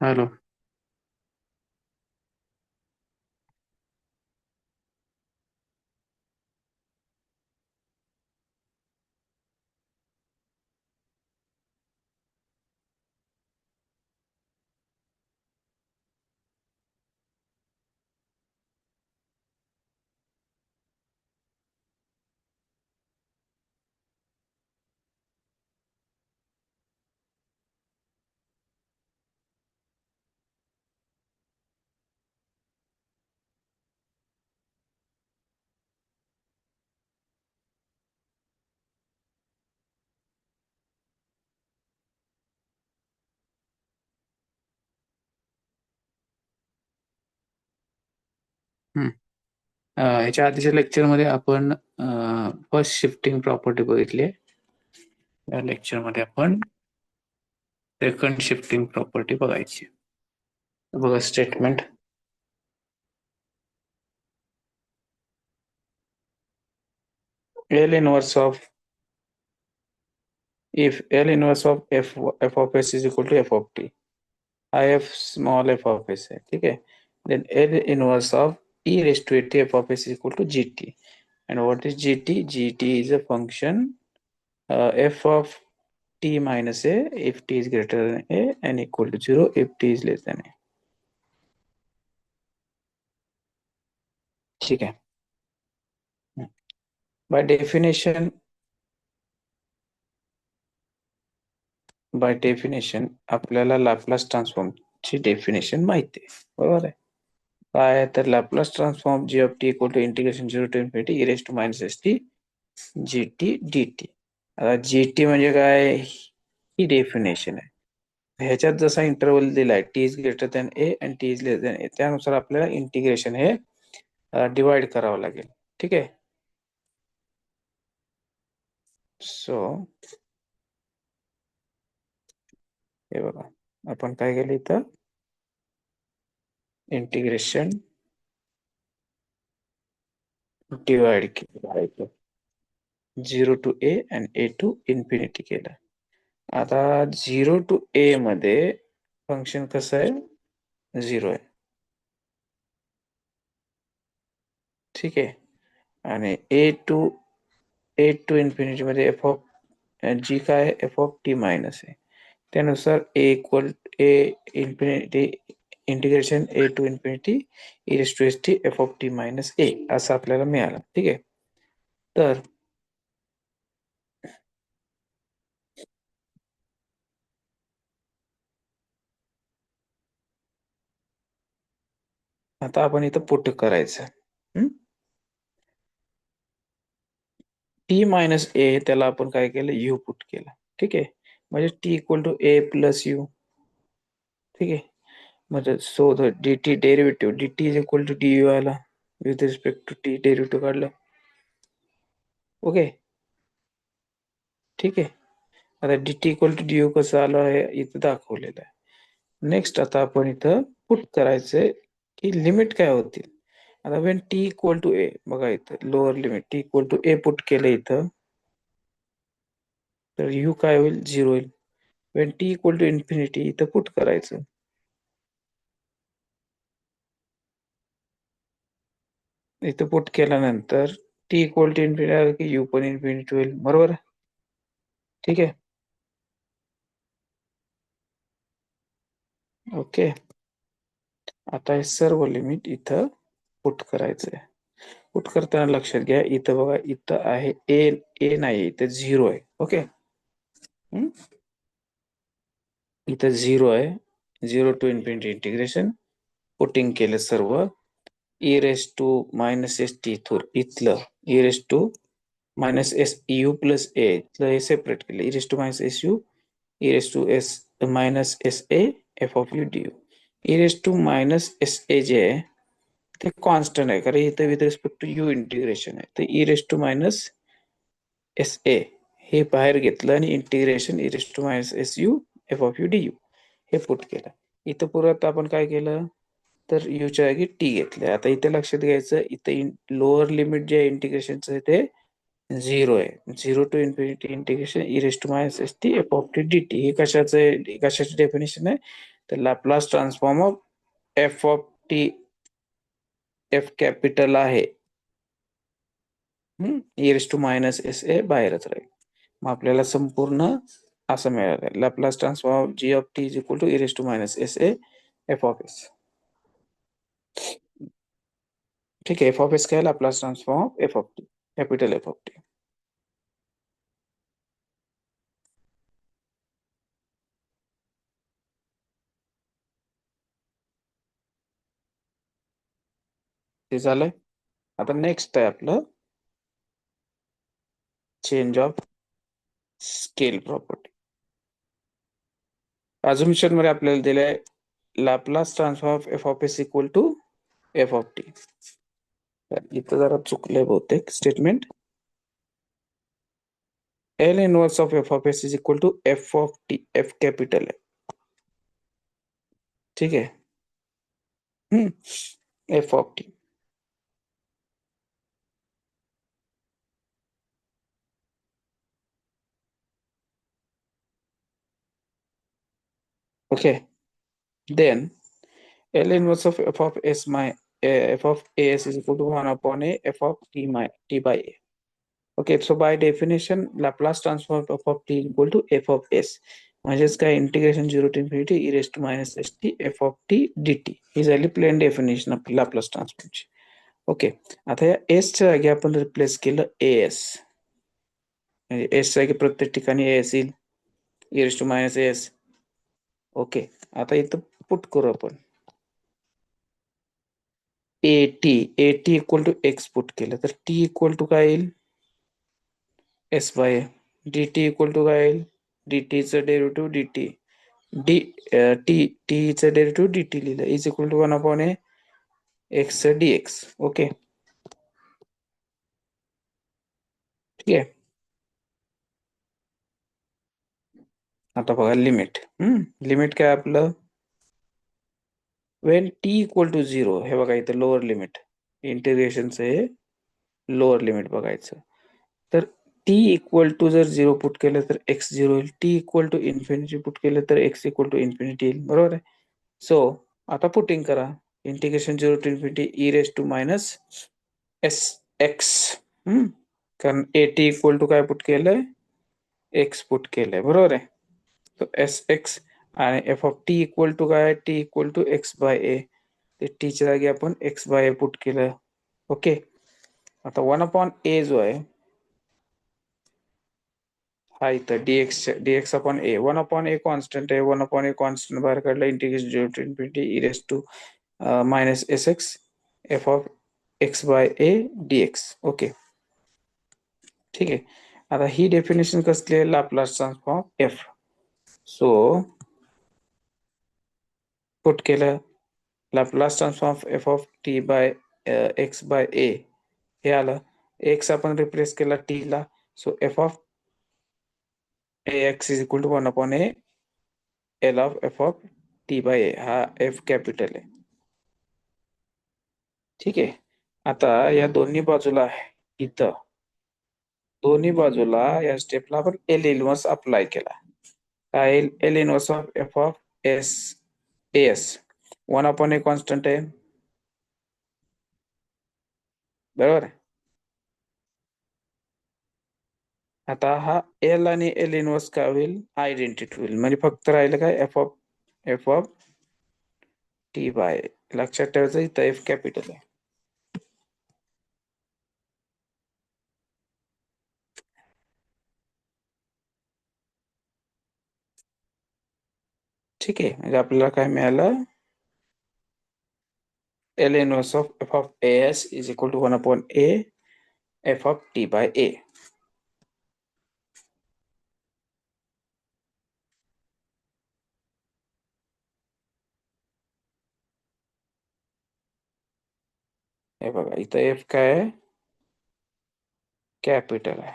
Hello. हम्म. याच्या आधीच्या लेक्चरमध्ये आपण फर्स्ट शिफ्टिंग प्रॉपर्टी बघितली आहे. या लेक्चरमध्ये आपण सेकंड शिफ्टिंग प्रॉपर्टी बघायची. बघा statement. L inverse of if L inverse of f of s is equal to f of t, if small f of s है, ठीक है, then L inverse of e raised to at f of s is equal to gt. And what is gt? Gt is a function f of t minus a if t is greater than a and equal to 0 if t is less than a. ठीक है. By definition आपल्याला Laplace ट्रान्सफॉर्मची definition माहिती आहे, बरोबर आहे. काय आहे तर Laplace transform G of T equal to integration 0 to infinity E raise to minus S T G T D T. आता जी टी म्हणजे काय, ही डेफिनेशन आहे. ह्याच्यात जसा इंटरवल दिलाय टी इज ग्रेटर दॅन ए आणि टी इज लेस दॅन ए, त्यानुसार आपल्याला इंटिग्रेशन हे डिवाइड करावं लागेल. ठीक आहे. सो हे बघा, आपण काय केलं इथं, इंटिग्रेशन डिवाइड केलं, 0 टू ए आणि ए टू इन्फिनिटी केलं. आता 0 टू ए मध्ये फंक्शन कसं आहे, 0 आहे. ठीक आहे. आणि ए टू इन्फिनिटी मध्ये एफ ऑफ जी काय एफ ऑफ टी मायनस आहे, त्यानुसार A equal A infinity integration A to infinity E raise to S T F of T minus A असं आपल्याला मिळालं. ठीक आहे. तर आता आपण इथं पुट करायचं. टी मायनस ए त्याला आपण काय केलं, यू पुट केलं. ठीक आहे. म्हणजे T equal to A plus U. ठीक आहे. म्हणजे so the D T derivative D T is equal to D U आला with respect to T, derivative काढलं. ओके. ठीक आहे. आता D T equal to D U कसं आलं आहे इथं दाखवलेलं आहे. नेक्स्ट आता आपण इथं पुट करायचंय की लिमिट काय होतील. आता when T equal to A, बघा इथं lower limit T equal to A put केलं इथं, तर यू काय होईल, 0 होईल. When T equal to infinity इथं पुट करायचं. इथं पुट केल्यानंतर टी इक्वल टू इन्फिनिटी आलं की यू पण इन्फिनिटी होईल, बरोबर. ठीक आहे. ओके. आता हे सर्व लिमिट इथं पुट करायचंय. पुट करताना लक्षात घ्या इथं बघा, इथं आहे ए, ए नाही इथं 0 आहे. ओके. इथं 0 आहे, 0 टू इन्फिनिटी इंटिग्रेशन पुटिंग केलं सर्व. E raise to minus S T इथलं E raise to minus S U plus A इथलं हे सेपरेट केलं, E raise to minus S U E raise to S minus S A F of U D U. E raise to minus S A जे आहे ते constant आहे, कारण इथं with respect to U integration आहे. तर E raise to minus S A हे बाहेर घेतलं आणि integration E raise to minus S U F of U D U हे पुट केलं. इथं परत आपण काय केलं, तर यूच्या जागी टी घेतले. आता इथे लक्षात घ्यायचं, इथे लोअर लिमिट जे इंटिग्रेशनचं ते 0 आहे. 0 to infinity integration E raise to minus S T F of T D T. हे कशाचं, कशाची डेफिनेशन आहे, तर Laplace transform of F of T, F capital आहे, E raise to minus S A बाहेरच राहील. मग आपल्याला संपूर्ण असं मिळालं, Laplace transform of G of T is equal to E raise to minus S A F of S. ठीक आहे, एफ ऑफ एस काय, Laplace transform of F of T, capital F of T. ते झालंय. आता next आहे आपलं change of scale property. Assumption मध्ये आपल्याला दिलंय Laplace transform of F of S equal to F of T. इथं जरा चुकलंय बहुतेक statement. L inverse of F of S is equal to F of T, F capital है, ठीक है. F of T. Okay, then L inverse of f of s my f of as is equal to 1 upon a f of t my t by a. Okay, so by definition Laplace transform of t is equal to f of s. म्हणजेच काय, integration 0 to infinity e raised to minus st f of t dt ही झाली plain definition आपली Laplace ट्रान्सफॉर्मची. Okay, आता या S च्या जागी आपण replace केलं एस, म्हणजे एस जागी प्रत्येक ठिकाणी एस येईल, e raised to minus s. Okay, आता इथं पुट करू आपण A T equal to X put केलं तर टी इक्वल टू काय येईल, S by D T equal to काय येईल, डी टीचं derivative D T, D T टीचं डेरिव्हेटिव्ह डी टी लिहिलं is equal to 1 upon A X D X. Okay, ठीक आहे. आता बघा लिमिट, लिमिट काय आपलं, वेन टी इक्वल टू 0, हे बघा इथं लोअर लिमिट, इंटिग्रेशनचं हे लोअर लिमिट बघायचं. तर टी इक्वल टू जर 0 पुट केलं तर एक्स 0 येईल, T equal to infinity put केलं तर एक्स इक्वल टू इन्फिनिटी येईल, बरोबर आहे. सो आता पुटिंग करा, integration 0 to infinity e raise to minus s x, कारण ए टी इक्वल टू काय पुट केलंय, एक्स पुट केलंय, बरोबर आहे. तो एस एक्स आणि f of T equal to काय, t equal to x by a, ते टीच्या जागी आपण एक्स बाय ए पुट केलं. ओके, आता 1 अपॉन ए जो आहे हा इथं dx upon a, 1 upon a constant आहे, 1 अपॉन ए कॉन्स्टंट बाहेर काढला, integration 0 to infinity e raise to minus s x f of x by a dx. Okay, ठीक आहे. आता ही डेफिनेशन कसली आहे, Laplace transform f. So put केलं Laplace transform f of t by x by a, हे आलं, x आपण रिप्लेस केला टी ला, so f of ax is equal to 1 upon a L of f of t by a, हा f capital आहे, ठीक आहे. आता या दोन्ही बाजूला आहे, इथं दोन्ही बाजूला या स्टेपला आपण एल इनवर्स अप्लाय केला, काय L inverse of F of S S, 1 upon a constant आहे, बरोबर आहे. आता हा एल आणि एल इनवर्स काय होईल, आयडेंटिटी होईल, म्हणजे फक्त राहिलं काय, एफ ऑफ टी बाय, लक्षात ठेवायचं इथं एफ कॅपिटल आहे. ठीक आहे, म्हणजे आपल्याला काय मिळालं, L inverse of f of as is equal to 1 upon a f of t by a. हे बघा इथं f काय आहे, कॅपिटल आहे,